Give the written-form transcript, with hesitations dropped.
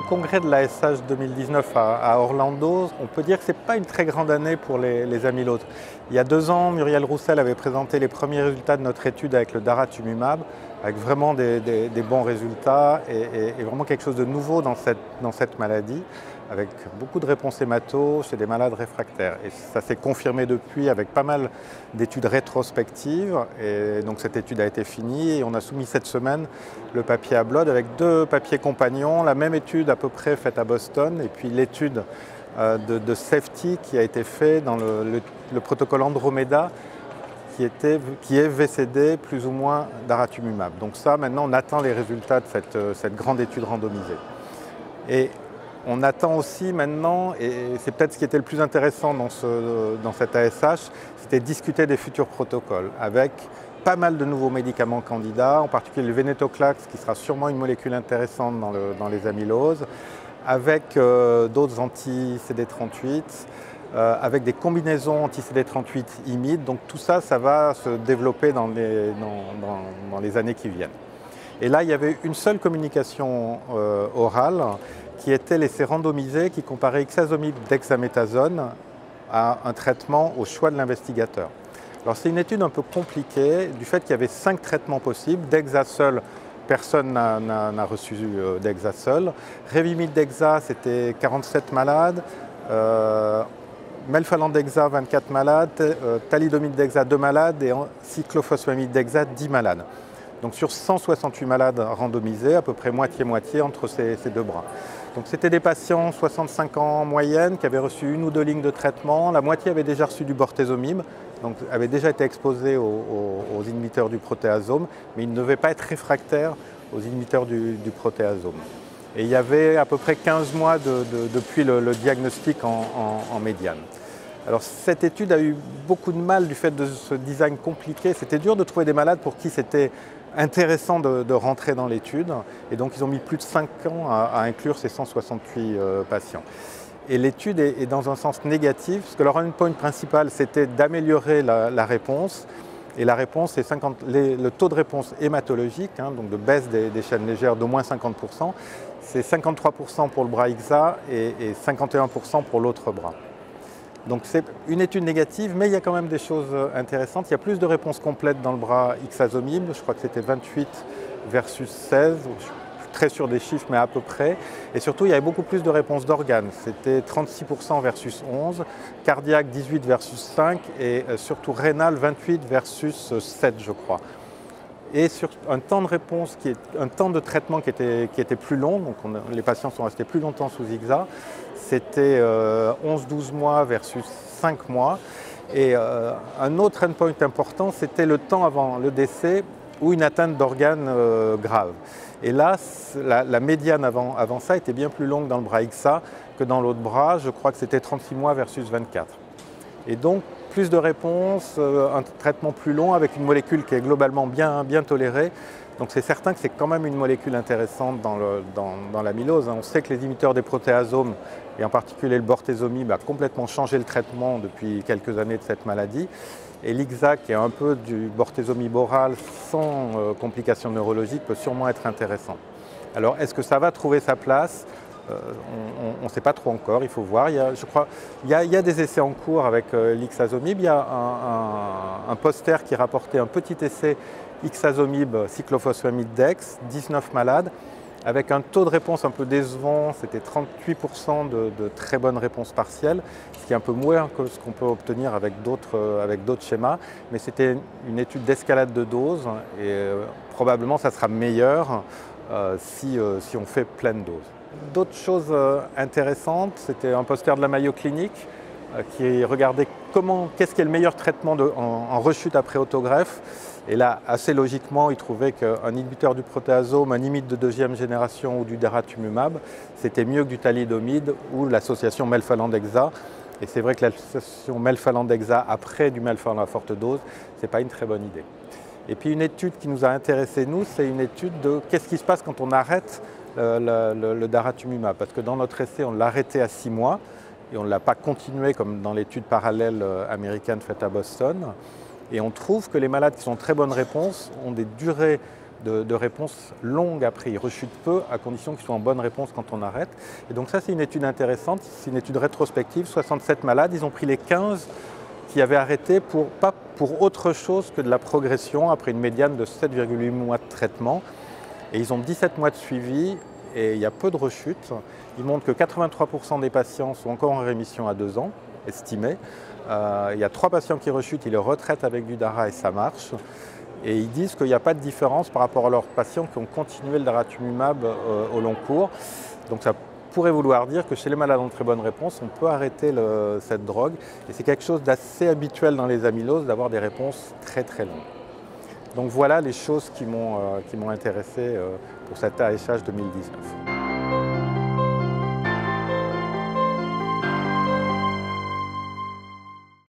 congrès de l'ASH 2019 à Orlando, on peut dire que ce n'est pas une très grande année pour les amyloses. Il y a 2 ans, Muriel Roussel avait présenté les premiers résultats de notre étude avec le daratumumab, avec vraiment des bons résultats et vraiment quelque chose de nouveau dans cette maladie, avec beaucoup de réponses hémato chez des malades réfractaires. Et ça s'est confirmé depuis avec pas mal d'études rétrospectives. Et donc cette étude a été finie et on a soumis cette semaine le papier à Blood avec 2 papiers compagnons, la même étude à peu près faite à Boston et puis l'étude de safety qui a été faite dans le protocole Andromeda qui est VCD plus ou moins daratumumab. Donc ça, maintenant, on attend les résultats de cette grande étude randomisée. Et on attend aussi maintenant, et c'est peut-être ce qui était le plus intéressant dans cette ASH, c'était discuter des futurs protocoles avec pas mal de nouveaux médicaments candidats, en particulier le venetoclax qui sera sûrement une molécule intéressante dans les amyloses, avec d'autres anti-CD38, avec des combinaisons anti-CD38 IMiD. Donc tout ça, ça va se développer dans les années qui viennent. Et là, il y avait une seule communication orale qui était l'essai randomisé qui comparait ixazomib dexaméthasone à un traitement au choix de l'investigateur. Alors c'est une étude un peu compliquée du fait qu'il y avait 5 traitements possibles. Dexa seul, personne n'a reçu Dexa seul. Revimid Dexa, c'était 47 malades. Melphalan Dexa, 24 malades. Thalidomide Dexa, 2 malades. Et cyclophosphamide Dexa, 10 malades. Donc sur 168 malades randomisés, à peu près moitié-moitié entre ces 2 bras. Donc c'était des patients 65 ans en moyenne qui avaient reçu 1 ou 2 lignes de traitement. La moitié avait déjà reçu du bortezomib, donc avait déjà été exposé aux inhibiteurs du protéasome, mais ils ne devaient pas être réfractaires aux inhibiteurs du protéasome. Et il y avait à peu près 15 mois depuis le diagnostic en médiane. Alors cette étude a eu beaucoup de mal du fait de ce design compliqué. C'était dur de trouver des malades pour qui c'était intéressant de rentrer dans l'étude. Et donc ils ont mis plus de 5 ans à inclure ces 168 patients. Et l'étude est dans un sens négatif, parce que leur endpoint principal, c'était d'améliorer la réponse. Et la réponse, c'est le taux de réponse hématologique, hein, donc de baisse des chaînes légères d'au moins 50%. C'est 53% pour le bras XA et 51% pour l'autre bras. Donc c'est une étude négative, mais il y a quand même des choses intéressantes. Il y a plus de réponses complètes dans le bras ixazomib, je crois que c'était 28 versus 16, je suis très sûr des chiffres, mais à peu près. Et surtout, il y avait beaucoup plus de réponses d'organes, c'était 36% versus 11, cardiaque 18 versus 5, et surtout rénal 28 versus 7, je crois. Et sur un temps de réponse, un temps de traitement qui était plus long, donc les patients sont restés plus longtemps sous IXA, c'était 11-12 mois versus 5 mois. Et un autre endpoint important, c'était le temps avant le décès ou une atteinte d'organes grave. Et là, la médiane avant ça était bien plus longue dans le bras XA que dans l'autre bras. Je crois que c'était 36 mois versus 24. Et donc, plus de réponses, un traitement plus long avec une molécule qui est globalement bien tolérée. Donc c'est certain que c'est quand même une molécule intéressante dans l'amylose. On sait que les inhibiteurs des protéasomes, et en particulier le bortezomib, a complètement changé le traitement depuis quelques années de cette maladie. Et l'IXA, qui est un peu du bortezomib oral sans complications neurologiques, peut sûrement être intéressant. Alors est-ce que ça va trouver sa place ? On ne sait pas trop encore, il faut voir. Je crois il y a des essais en cours avec l'ixazomib. Il y a un poster qui rapportait un petit essai ixazomib cyclophosphamide dex, 19 malades, avec un taux de réponse un peu décevant, c'était 38% de très bonnes réponses partielles, ce qui est un peu moins que ce qu'on peut obtenir avec d'autres schémas. Mais c'était une étude d'escalade de dose et probablement ça sera meilleur si on fait pleine dose. D'autres choses intéressantes, c'était un poster de la Mayo Clinic qui regardait qu'est-ce qui est le meilleur traitement en rechute après autogreffe. Et là, assez logiquement, ils trouvaient qu'un inhibiteur du protéasome, un IMiD de 2e génération ou du daratumumab, c'était mieux que du thalidomide ou l'association melphalan-dexa. Et c'est vrai que l'association melphalan-dexa après du melphalan à forte dose, ce n'est pas une très bonne idée. Et puis une étude qui nous a intéressés, nous, c'est une étude de qu'est-ce qui se passe quand on arrête le daratumumab. Parce que dans notre essai, on l'a arrêté à 6 mois et on ne l'a pas continué comme dans l'étude parallèle américaine faite à Boston. Et on trouve que les malades qui sont en très bonne réponse ont des durées de réponse longue après. Ils rechutent peu à condition qu'ils soient en bonne réponse quand on arrête. Et donc ça, c'est une étude intéressante, c'est une étude rétrospective, 67 malades, ils ont pris les 15 qui avaient arrêté pas pour autre chose que de la progression après une médiane de 7,8 mois de traitement. Et ils ont 17 mois de suivi et il y a peu de rechutes. Ils montrent que 83% des patients sont encore en rémission à 2 ans, estimés. Il y a 3 patients qui rechutent, ils le retraitent avec du DARA et ça marche. Et ils disent qu'il n'y a pas de différence par rapport à leurs patients qui ont continué le daratumumab au long cours. Donc ça pourrait vouloir dire que chez les malades en très bonne réponse, on peut arrêter cette drogue. Et c'est quelque chose d'assez habituel dans les amyloses d'avoir des réponses très très longues. Donc voilà les choses qui m'ont intéressé pour cet AHH 2019.